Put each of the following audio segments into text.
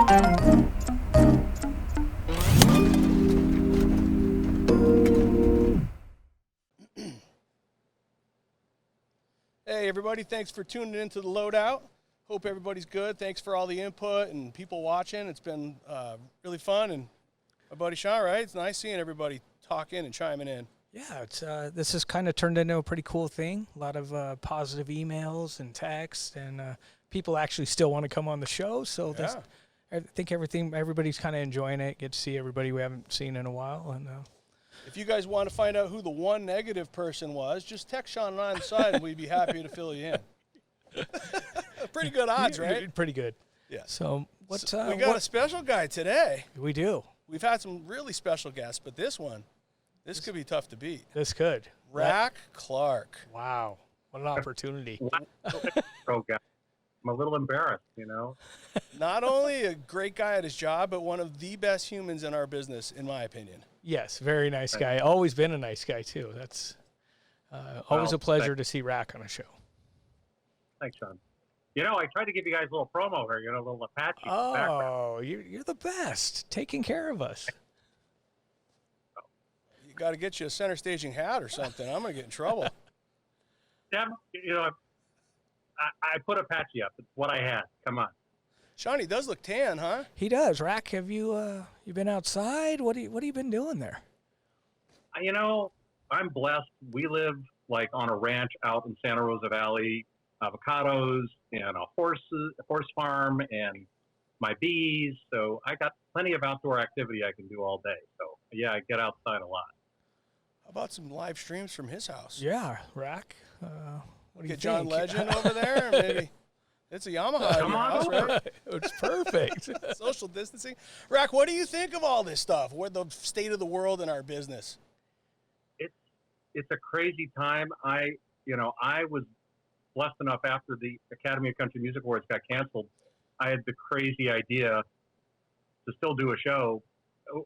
Hey everybody, thanks for tuning into the Loadout. Hope everybody's good. Thanks for all the input and people watching. It's been really fun, and my buddy Sean, right? It's nice seeing everybody talking and chiming in. Yeah, it's this has kind of turned into a pretty cool thing. A lot of positive emails and texts, and people actually still want to come on the show. So Yeah. I think everybody's kind of enjoying it. Get to see everybody we haven't seen in a while, and If you guys want to find out who the one negative person was, just text Sean and I on the side, and we'd be happy to fill you in. Pretty good odds, right? Pretty good. Yeah. So we got a special guy today. We do. We've had some really special guests, but this could be tough to beat. This could. Rac Clark. Wow. What an opportunity. I'm a little embarrassed, Not only a great guy at his job, but one of the best humans in our business, in my opinion. Yes, very nice guy. Always been a nice guy, too. That's always a pleasure to see Rac on a show. Thanks, Sean. I tried to give you guys a little promo here, a little Apache background. Oh, you're the best. Taking care of us. You got to get you a center staging hat or something. I'm going to get in trouble. Yeah, I put Apache up. It's what I had. Come on. Sean, he does look tan, huh? He does. Rac, have you been outside? What have you been doing there? I'm blessed. We live on a ranch out in Santa Rosa Valley, avocados and a horse farm and my bees. So I got plenty of outdoor activity I can do all day. So yeah, I get outside a lot. How about some live streams from his house? Yeah, Rac. What do you Get think? John Legend over there, maybe. It's a Yamaha in your house, right? It's perfect. Social distancing. Rac, what do you think of all this stuff? What the state of the world in our business? It's a crazy time. I was blessed enough after the Academy of Country Music Awards got canceled. I had the crazy idea to still do a show.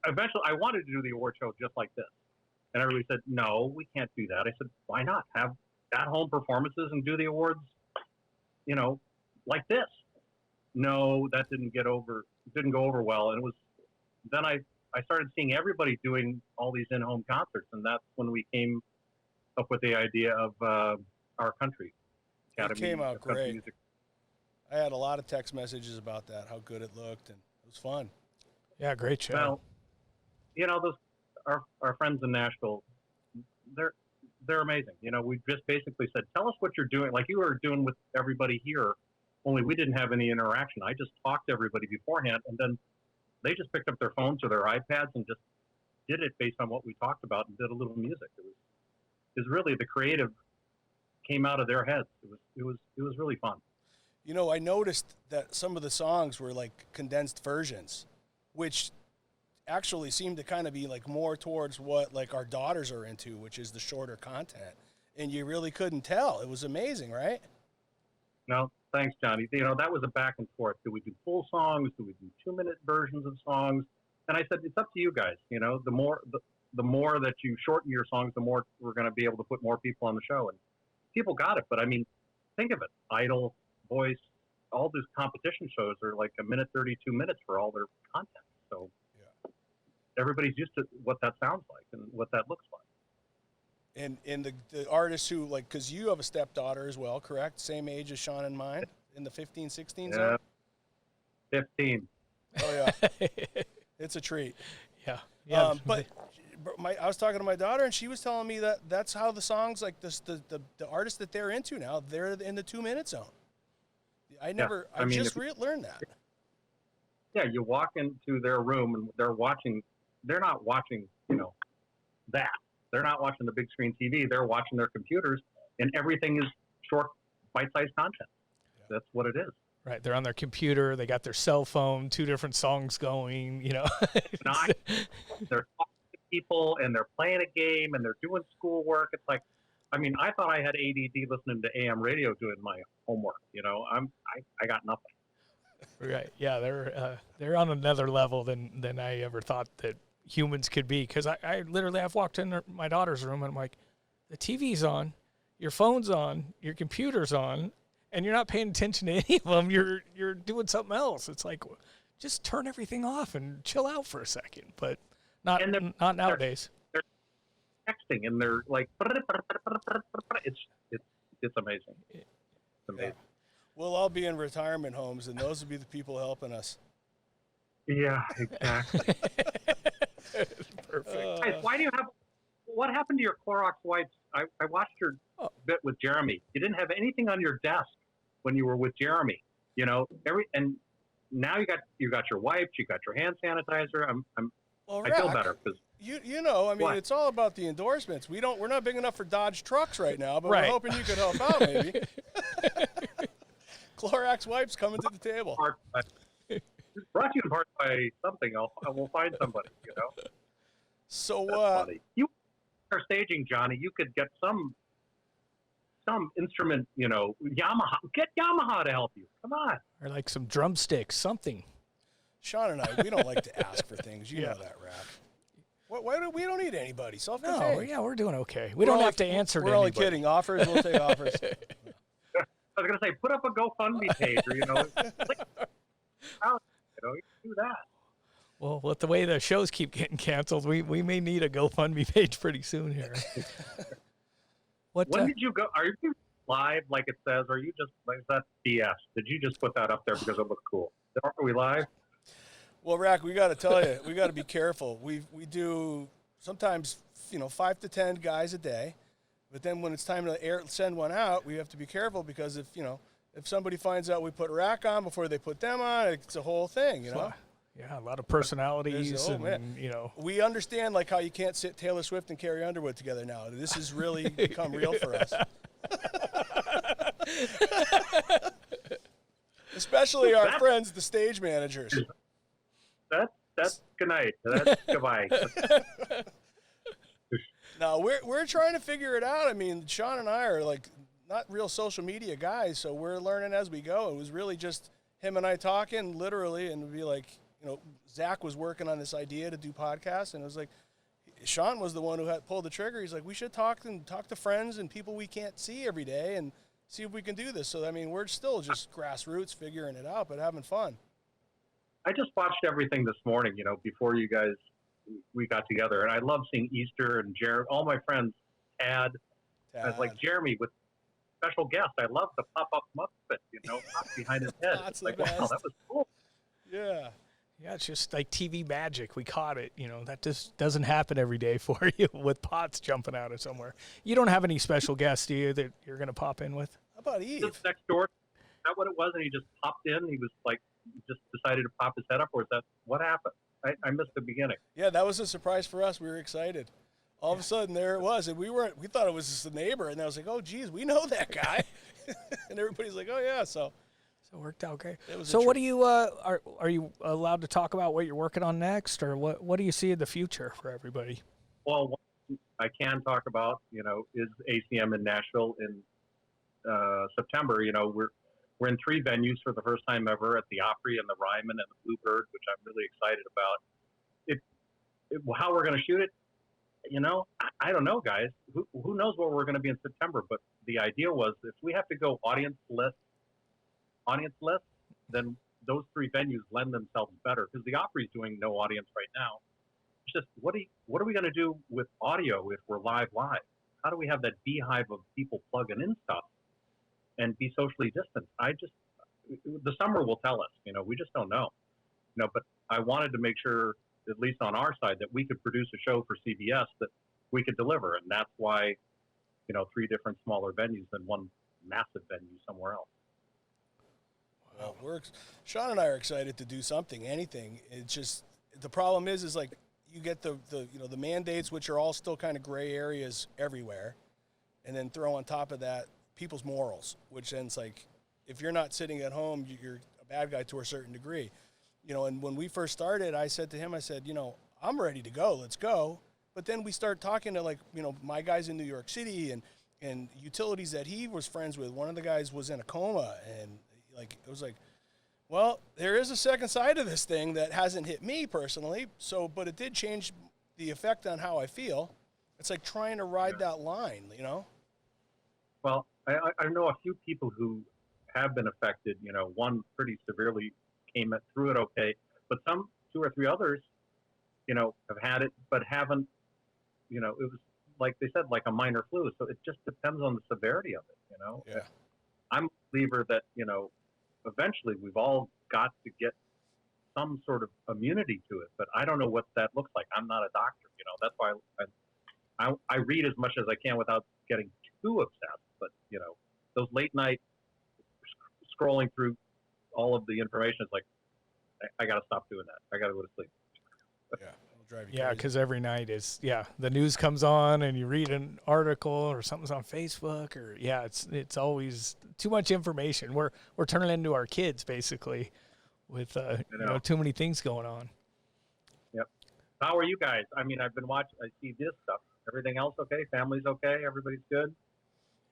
Eventually, I wanted to do the award show just like this. And everybody said, no, we can't do that. I said, why not? Have at-home performances and do the awards, like this. No, that didn't go over well. And then I started seeing everybody doing all these in-home concerts. And that's when we came up with the idea of our country. It came out great. Music. I had a lot of text messages about that, how good it looked, and it was fun. Yeah, great show. Well, those our friends in Nashville, they're amazing. We just basically said, tell us what you're doing, like you were doing with everybody here, only we didn't have any interaction. I just talked to everybody beforehand, and then they just picked up their phones or their iPads and just did it based on what we talked about and did a little music. It was really the creative came out of their heads. It was really fun. I noticed that some of the songs were like condensed versions, which actually seemed to kind of be like more towards what like our daughters are into, which is the shorter content. And you really couldn't tell. It was amazing, right? No, thanks, Johnny. That was a back and forth. Do we do full songs? Do we do 2-minute versions of songs? And I said, it's up to you guys. The more that you shorten your songs, the more we're going to be able to put more people on the show. And people got it. But I mean, think of it. Idol, Voice, all these competition shows are like 32 minutes for all their content. So everybody's used to what that sounds like and what that looks like. And the artists who, like, because you have a stepdaughter as well, correct? Same age as Sean and mine, in the 15, 16 zone? 15. Oh, yeah. It's a treat. Yeah. But I was talking to my daughter, and she was telling me that that's how the songs, like the artists that they're into now, they're in the 2-minute zone. I just learned that. Yeah, you walk into their room, and they're not watching, that. They're not watching the big screen TV. They're watching their computers, and everything is short, bite-sized content. Yeah. That's what it is. Right. They're on their computer. They got their cell phone, 2 different songs going, They're talking to people, and they're playing a game, and they're doing schoolwork. It's like, I thought I had ADD listening to AM radio doing my homework. I got nothing. Right. Yeah, they're on another level than I ever thought that humans could be. Because I've walked in my daughter's room, and I'm like, the TV's on, your phone's on, your computer's on, and you're not paying attention to any of them. You're doing something else. It's like, just turn everything off and chill out for a second. But not And not nowadays. they're texting and they're like, it's amazing. It's amazing. We'll all be in retirement homes, and those will be the people helping us. Yeah, exactly. Perfect. Guys, why do you have? What happened to your Clorox wipes? I watched your bit with Jeremy. You didn't have anything on your desk when you were with Jeremy. You know, and now you got your wipes, you got your hand sanitizer. Well, I feel Rac, better because you know, I mean, What? it's all about the endorsements. We're not big enough for Dodge trucks right now, but Right. we're hoping you could help out, maybe. Clorox wipes coming to the table. brought to you in part by something. I will find somebody. You know, So, that's funny. You are staging, Johnny. You could get some instrument. You know, Yamaha. Get Yamaha to help you. Come on. Or like some drumsticks, something. Sean and I, we don't like to ask for things. You know that, Rac. We don't need anybody. Self-contained. No, yeah, we're doing okay. We don't have to answer to We're only anybody. kidding. Offers, we'll take offers. I was gonna say, put up a GoFundMe page, or you know, you do that. Well, with the way the shows keep getting canceled, we may need a GoFundMe page pretty soon here. What? When did you go? Are you live like it says? Or are you just like that's BS? Did you just put that up there because it looked cool? Are we live? Well, Rac, we got to tell you, we got to be careful. We do sometimes, 5 to 10 guys a day, but then when it's time to send one out, we have to be careful because if somebody finds out we put Rac on before they put them on, it's a whole thing, you know. Yeah, a lot of personalities, man. and We understand like how you can't sit Taylor Swift and Carrie Underwood together now. This has really become real for us. Especially our friends, the stage managers. That's good night. That's goodbye. No, we're trying to figure it out. I mean, Sean and I are like not real social media guys, so we're learning as we go. It was really just him and I talking, literally, and it'd be like, Zach was working on this idea to do podcasts, and it was like, Sean was the one who had pulled the trigger. He's like, we should talk to friends and people we can't see every day and see if we can do this. So, I mean, we're still just grassroots figuring it out, but having fun. I just watched everything this morning, before you guys, we got together. And I love seeing Easter and Jeremy, all my friends, Tad. I was like, Jeremy with special guest. I love the pop-up Muppet, pop behind his head. That's like, the best. wow, that was cool. Yeah. yeah, it's just like TV magic. We caught it. That just doesn't happen every day for you with pots jumping out of somewhere. You don't have any special guests, do you, that you're going to pop in with? How about Eve? Just next door. Is that what it was? And he just popped in. He was like, just decided to pop his head up, or is that what happened? I missed the beginning. Yeah, that was a surprise for us. We were excited. All of a sudden, there it was, and we thought it was just a neighbor, and I was like, "Oh, geez, we know that guy," and everybody's like, "Oh yeah." So it worked out great. It was a So, what treat. do you are you allowed to talk about what you're working on next, or what do you see in the future for everybody? Well, what I can talk about, is ACM in Nashville in September. We're in 3 venues for the first time ever at the Opry and the Ryman and the Bluebird, which I'm really excited about. How we're going to shoot it, I don't know, guys. Who knows where we're going to be in September? But the idea was if we have to go audience list, then those 3 venues lend themselves better because the Opry's doing no audience right now. It's just what are we going to do with audio if we're live? How do we have that beehive of people plugging in stuff and be socially distant? The summer will tell us, we just don't know. But I wanted to make sure, at least on our side, that we could produce a show for CBS that we could deliver. And that's why, 3 different smaller venues than one massive venue somewhere else. well, Sean and I are excited to do something, anything. It's just the problem is like you get the mandates, which are all still kind of gray areas everywhere, and then throw on top of that people's morals, which then it's like if you're not sitting at home, you're a bad guy to a certain degree. And when we first started, I said to him, I'm ready to go. Let's go. But then we start talking to my guys in New York City and utilities that he was friends with. One of the guys was in a coma, and it was like, well, there is a second side of this thing that hasn't hit me personally. So, but it did change the effect on how I feel. It's like trying to ride that line, Well, I know a few people who have been affected. One pretty severely came through it okay. But some 2 or 3 others, have had it, but haven't, it was like they said, like a minor flu. So it just depends on the severity of it. Yeah. I'm a believer that, eventually we've all got to get some sort of immunity to it, but I don't know what that looks like. I'm not a doctor, that's why I read as much as I can without getting too obsessed. But, those late night scrolling through all of the information is like, I got to stop doing that. I got to go to sleep. Yeah. It'll drive you Yeah, crazy. because every night the news comes on and you read an article or something's on Facebook or it's always too much information. We're turning into our kids basically with too many things going on. Yep. How are you guys? I mean, I've been watching. I see this stuff. Everything else okay? Family's okay? Everybody's good?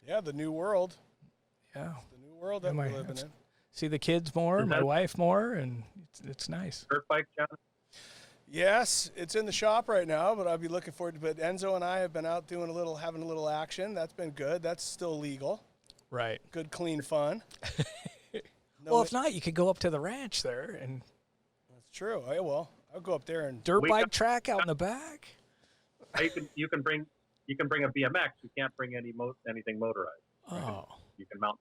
Yeah, the new world. Yeah. The new world that we're living in. See the kids more, my wife more, and it's nice. Dirt bike, John? Yes, it's in the shop right now, but I'll be looking forward to it. But Enzo and I have been out having a little action. That's been good. That's still legal. Right. Good, clean fun. Well, if not, you could go up to the ranch there and. That's true. I'll go up there and dirt bike track out in the back. You can bring a BMX. You can't bring anything motorized. Oh. You can mount.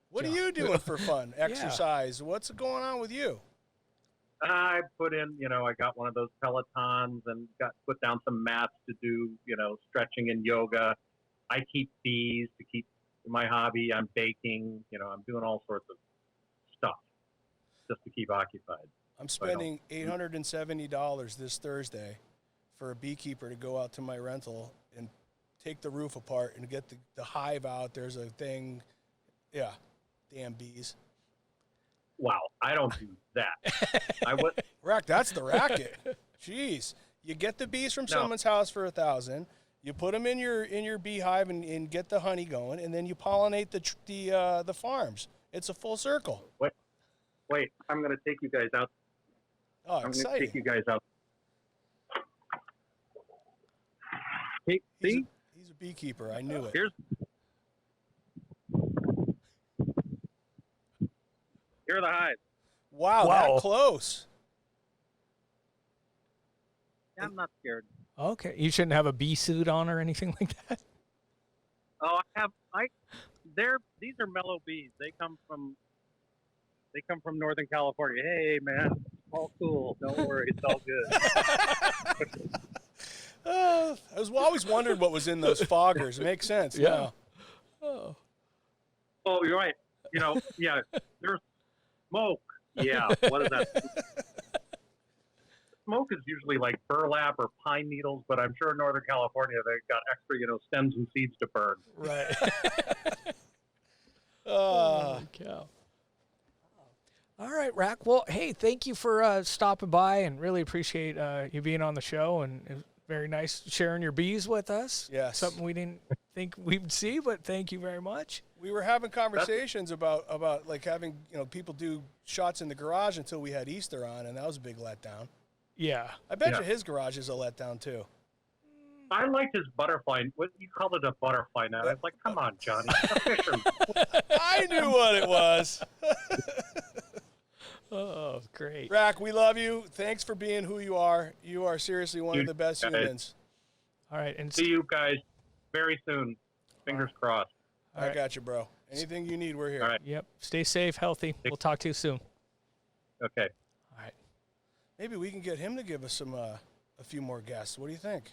What are you doing for fun? Exercise. Yeah. What's going on with you? I put in, I got one of those Pelotons and put down some mats to do, stretching and yoga. I keep bees to keep my hobby. I'm baking, I'm doing all sorts of stuff just to keep occupied. I'm spending $870 this Thursday for a beekeeper to go out to my rental and take the roof apart and get the hive out. There's a thing. Yeah. Damn bees. Wow, I don't do that. Rack, that's the racket. Jeez. You get the bees from someone's house for $1,000. You put them in your beehive and get the honey going, and then you pollinate the farms. It's a full circle. Wait, I'm going to take you guys out. Oh, I'm exciting. going to take you guys out. Hey, see? He's a beekeeper. I knew it. Here are the hives. Wow, that close. I'm not scared. Okay, you shouldn't have a bee suit on or anything like that. Oh, these are mellow bees. They come from Northern California. Hey, man, all cool. Don't worry, it's all good. I was always wondering what was in those foggers. It makes sense. Yeah. Oh, you're right. Yeah, there's smoke. Yeah, what is that? Smoke is usually like burlap or pine needles, but I'm sure in Northern California they've got extra, stems and seeds to burn. Right. Holy cow. All right, Rac. Well, hey, thank you for stopping by and really appreciate you being on the show. And it was very nice sharing your bees with us. Yes. Something we didn't think we'd see, but thank you very much. We were having conversations about like having, people do shots in the garage until we had Easter on, and that was a big letdown. Yeah. I bet you his garage is a letdown too. I liked his butterfly. What you call it, a butterfly net? I was like, come on, Johnny. A fisherman. I knew what it was. Oh, great. Rac, we love you. Thanks for being who you are. You are seriously one of the best humans. All right. And see you guys very soon. Fingers crossed. I got you, bro. Anything you need, we're here. All right. Yep. Stay safe, healthy. We'll talk to you soon. Okay. All right. Maybe we can get him to give us a few more guests. What do you think?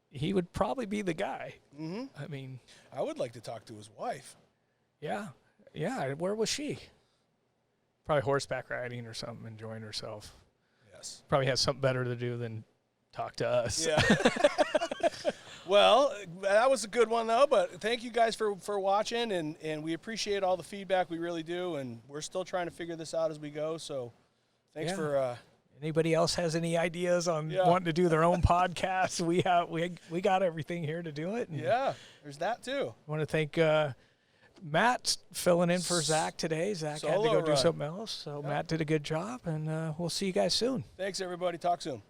He would probably be the guy. Mm-hmm. I mean, I would like to talk to his wife. Yeah. Yeah. Where was she? Probably horseback riding or something, enjoying herself. Yes. Probably has something better to do than talk to us. Yeah. Well, that was a good one, though. But thank you guys for watching, and we appreciate all the feedback. We really do, and we're still trying to figure this out as we go. So thanks for Anybody else has any ideas on wanting to do their own podcast? We got everything here to do it. Yeah, there's that too. I want to thank Matt filling in for Zach today. Zach had to go do something else, so Matt did a good job, and we'll see you guys soon. Thanks, everybody. Talk soon.